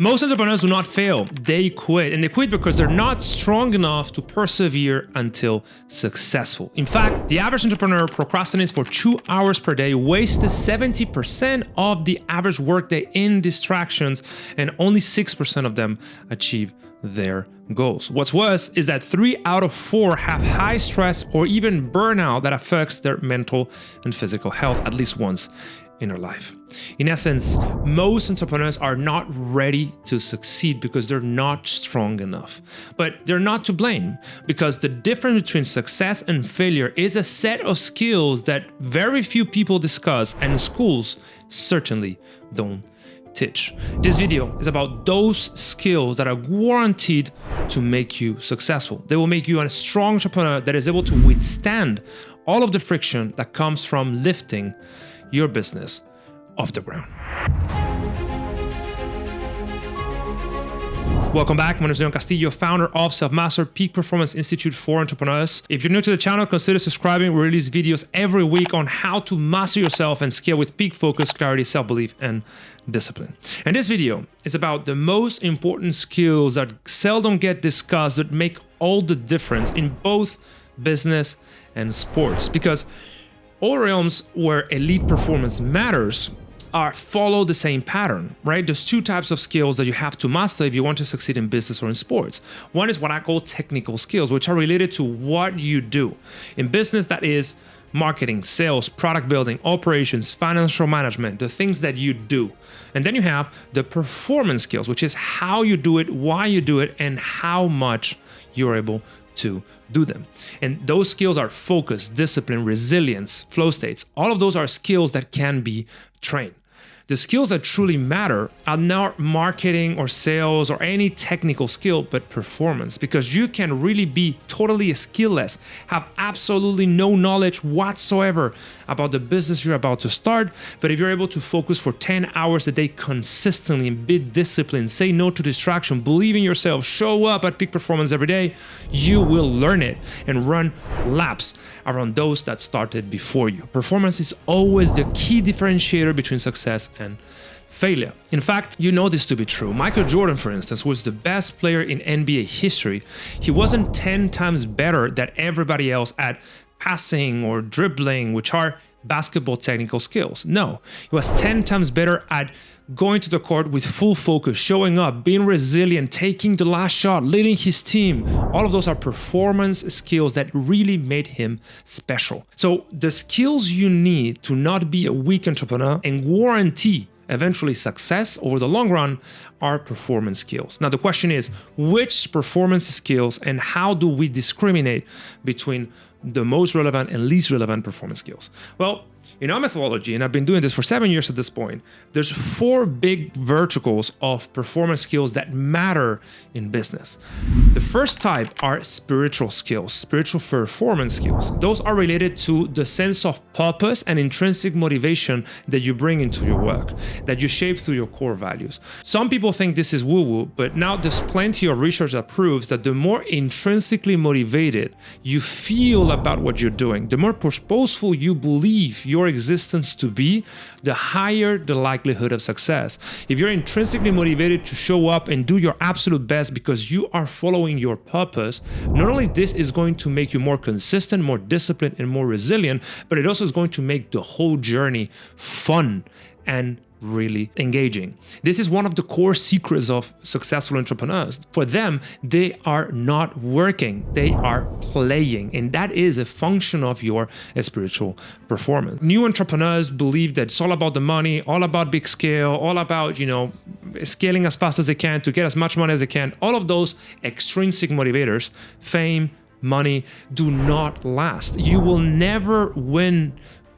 Most entrepreneurs do not fail, they quit. And they quit because they're not strong enough to persevere until successful. In fact, the average entrepreneur procrastinates for 2 hours per day, wastes 70% of the average workday in distractions, and only 6% of them achieve their goals. What's worse is that 3 out of 4 have high stress or even burnout that affects their mental and physical health at least once in their life. In essence, most entrepreneurs are not ready to succeed because they're not strong enough. But they're not to blame, because the difference between success and failure is a set of skills that very few people discuss, and schools certainly don't teach. This video is about those skills that are guaranteed to make you successful. They will make you a strong entrepreneur that is able to withstand all of the friction that comes from lifting your business off the ground. Welcome back. My name is Castillo, founder of Selfmastered, Peak Performance Institute for Entrepreneurs. If you're new to the channel, consider subscribing. We release videos every week on how to master yourself and scale with peak focus, clarity, self-belief, and discipline. And this video is about the most important skills that seldom get discussed that make all the difference in both business and sports. Because all realms where elite performance matters follow the same pattern, right? There's two types of skills that you have to master if you want to succeed in business or in sports. One is what I call technical skills, which are related to what you do. In business, that is marketing, sales, product building, operations, financial management, the things that you do. And then you have the performance skills, which is how you do it, why you do it, and how much you're able to do them. And those skills are focus, discipline, resilience, flow states. All of those are skills that can be trained. The skills that truly matter are not marketing or sales or any technical skill, but performance, because you can really be totally skillless, have absolutely no knowledge whatsoever about the business you're about to start. But if you're able to focus for 10 hours a day consistently and be disciplined, say no to distraction, believe in yourself, show up at peak performance every day, you will learn it and run laps around those that started before you. Performance is always the key differentiator between success and failure. In fact, you know this to be true. Michael Jordan, for instance, was the best player in NBA history. He wasn't 10 times better than everybody else at passing or dribbling, which are basketball technical skills. No, he was 10 times better at going to the court with full focus, showing up, being resilient, taking the last shot, leading his team. All of those are performance skills that really made him special. So the skills you need to not be a weak entrepreneur and guarantee eventually success over the long run are performance skills. Now the question is, which performance skills and how do we discriminate between the most relevant and least relevant performance skills? Well, in our methodology, and I've been doing this for 7 years at this point, there's 4 big verticals of performance skills that matter in business. The first type are spiritual skills, spiritual performance skills. Those are related to the sense of purpose and intrinsic motivation that you bring into your work, that you shape through your core values. Some people think this is woo-woo, but now there's plenty of research that proves that the more intrinsically motivated you feel about what you're doing, the more purposeful you believe your existence to be, the higher the likelihood of success. If you're intrinsically motivated to show up and do your absolute best because you are following your purpose, not only this is going to make you more consistent, more disciplined, and more resilient, but it also is going to make the whole journey fun and really engaging. This is one of the core secrets of successful entrepreneurs. For them, they are not working, they are playing. And that is a function of your spiritual performance. New entrepreneurs believe that it's all about the money, all about big scale, all about, scaling as fast as they can to get as much money as they can. All of those extrinsic motivators, fame, money, do not last. You will never win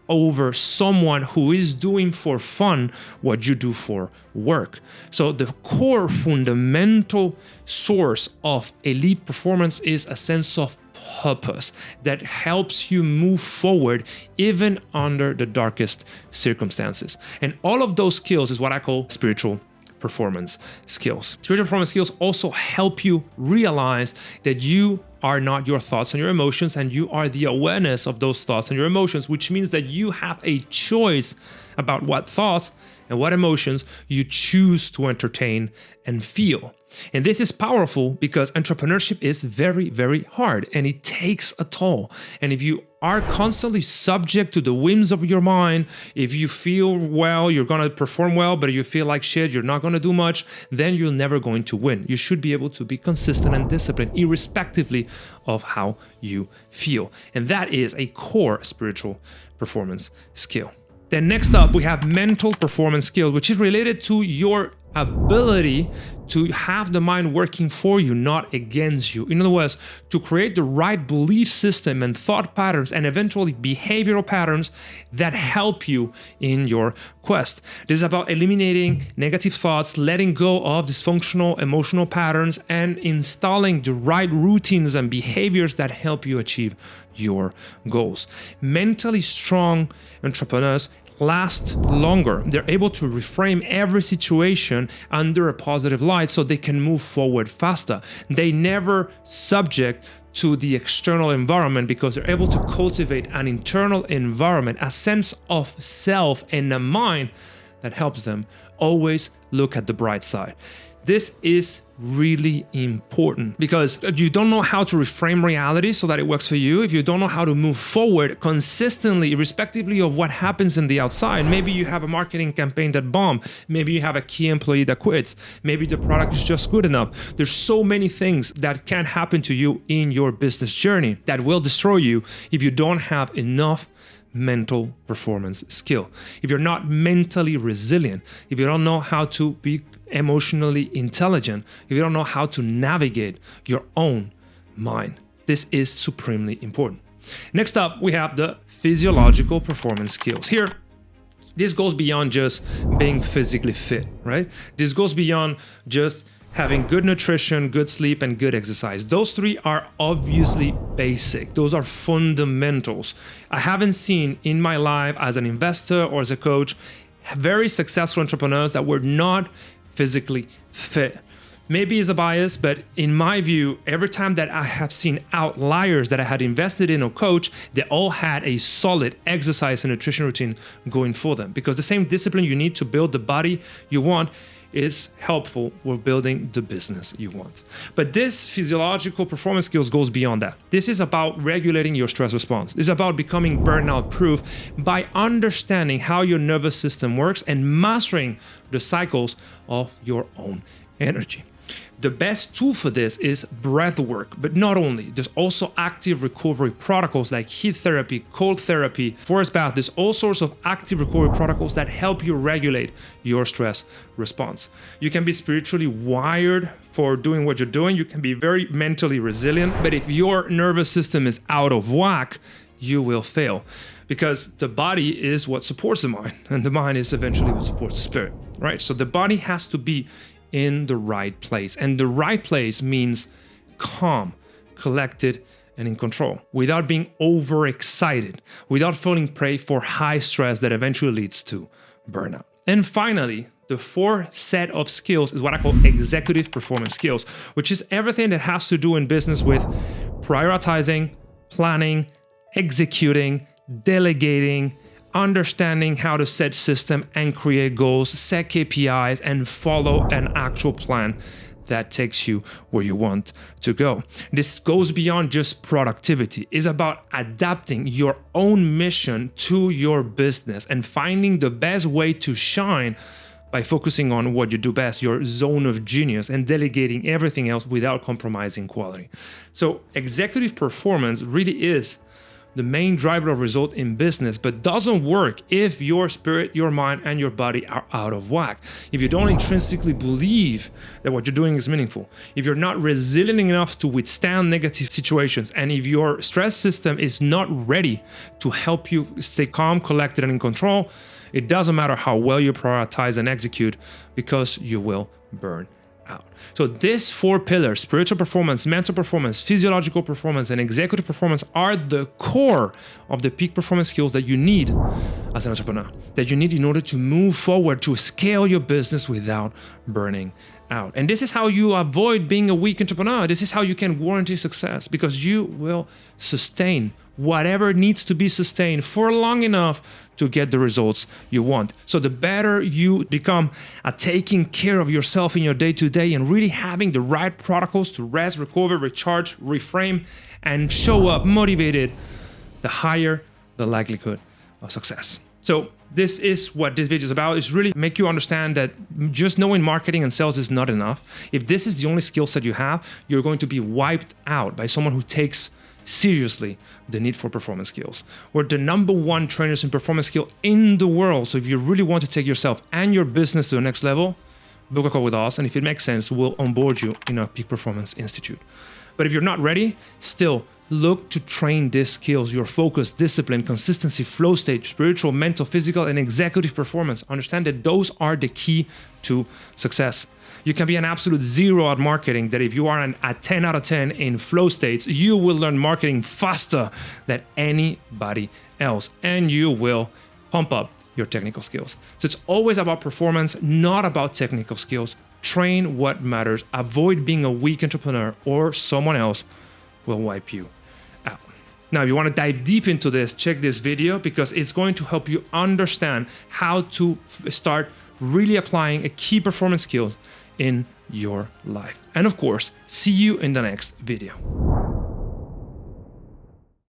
over someone who is doing for fun what you do for work. So the core fundamental source of elite performance is a sense of purpose that helps you move forward even under the darkest circumstances. And all of those skills is what I call spiritual performance skills. Spiritual performance skills also help you realize that you are not your thoughts and your emotions, and you are the awareness of those thoughts and your emotions, which means that you have a choice about what thoughts and what emotions you choose to entertain and feel. And this is powerful because entrepreneurship is very, very hard and it takes a toll. And if you are constantly subject to the whims of your mind, if you feel well, you're going to perform well, but you feel like shit, you're not going to do much, then you're never going to win. You should be able to be consistent and disciplined irrespectively of how you feel. And that is a core spiritual performance skill. Then next up, we have mental performance skills, which is related to your ability to have the mind working for you, not against you. In other words, to create the right belief system and thought patterns and eventually behavioral patterns that help you in your quest. This is about eliminating negative thoughts, letting go of dysfunctional emotional patterns, and installing the right routines and behaviors that help you achieve your goals. Mentally strong entrepreneurs last longer. They're able to reframe every situation under a positive light so they can move forward faster. They never subject to the external environment because they're able to cultivate an internal environment, a sense of self and a mind that helps them always look at the bright side. This is really important because you don't know how to reframe reality so that it works for you. If you don't know how to move forward consistently, irrespectively of what happens in the outside, maybe you have a marketing campaign that bombed, maybe you have a key employee that quits, maybe the product is just good enough. There's so many things that can happen to you in your business journey that will destroy you if you don't have enough mental performance skill. If you're not mentally resilient, if you don't know how to be emotionally intelligent, if you don't know how to navigate your own mind, this is supremely important. Next up, we have the physiological performance skills. Here, this goes beyond just being physically fit, right? This goes beyond just having good nutrition, good sleep, and good exercise. Those three are obviously basic. Those are fundamentals. I haven't seen in my life as an investor or as a coach very successful entrepreneurs that were not physically fit. Maybe it's a bias, but in my view, every time that I have seen outliers that I had invested in or coach, they all had a solid exercise and nutrition routine going for them, because the same discipline you need to build the body you want is helpful for building the business you want. But this physiological performance skills goes beyond that. This is about regulating your stress response. It's about becoming burnout proof by understanding how your nervous system works and mastering the cycles of your own energy. The best tool for this is breath work, but not only. There's also active recovery protocols like heat therapy, cold therapy, forest bath. There's all sorts of active recovery protocols that help you regulate your stress response. You can be spiritually wired for doing what you're doing. You can be very mentally resilient, but if your nervous system is out of whack, you will fail, because the body is what supports the mind, and the mind is eventually what supports the spirit, right? So the body has to be in the right place. And the right place means calm, collected, and in control, without being overexcited, without falling prey for high stress that eventually leads to burnout. And finally, the fourth set of skills is what I call executive performance skills, which is everything that has to do in business with prioritizing, planning, executing, delegating, understanding how to set system and create goals, set KPIs, and follow an actual plan that takes you where you want to go. This goes beyond just productivity. It's about adapting your own mission to your business and finding the best way to shine by focusing on what you do best, your zone of genius, and delegating everything else without compromising quality. So executive performance really is the main driver of result in business, but doesn't work if your spirit, your mind, and your body are out of whack. If you don't intrinsically believe that what you're doing is meaningful, if you're not resilient enough to withstand negative situations, and if your stress system is not ready to help you stay calm, collected, and in control, it doesn't matter how well you prioritize and execute, because you will burn out. So these four pillars, spiritual performance, mental performance, physiological performance, and executive performance, are the core of the peak performance skills that you need as an entrepreneur that you need in order to move forward, to scale your business without burning out. And this is how you avoid being a weak entrepreneur. This is how you can guarantee success, because you will sustain whatever needs to be sustained for long enough to get the results you want. So the better you become at taking care of yourself in your day-to-day and really having the right protocols to rest, recover, recharge, reframe, and show up motivated, the higher the likelihood of success. So this is what this video is about, is really make you understand that just knowing marketing and sales is not enough. If this is the only skill set you have, you're going to be wiped out by someone who takes seriously the need for performance skills. We're the #1 trainers in performance skill in the world. So if you really want to take yourself and your business to the next level, book a call with us. And if it makes sense, we'll onboard you in our Peak Performance Institute. But if you're not ready, still look to train these skills: your focus, discipline, consistency, flow state, spiritual, mental, physical, and executive performance. Understand that those are the key to success. You can be an absolute 0 at marketing, that if you are a 10 out of 10 in flow states, you will learn marketing faster than anybody else, and you will pump up your technical skills. So it's always about performance, not about technical skills. Train what matters. Avoid being a weak entrepreneur, or someone else will wipe you out. Now, if you want to dive deep into this, check this video, because it's going to help you understand how to start really applying a key performance skill in your life. And of course, see you in the next video.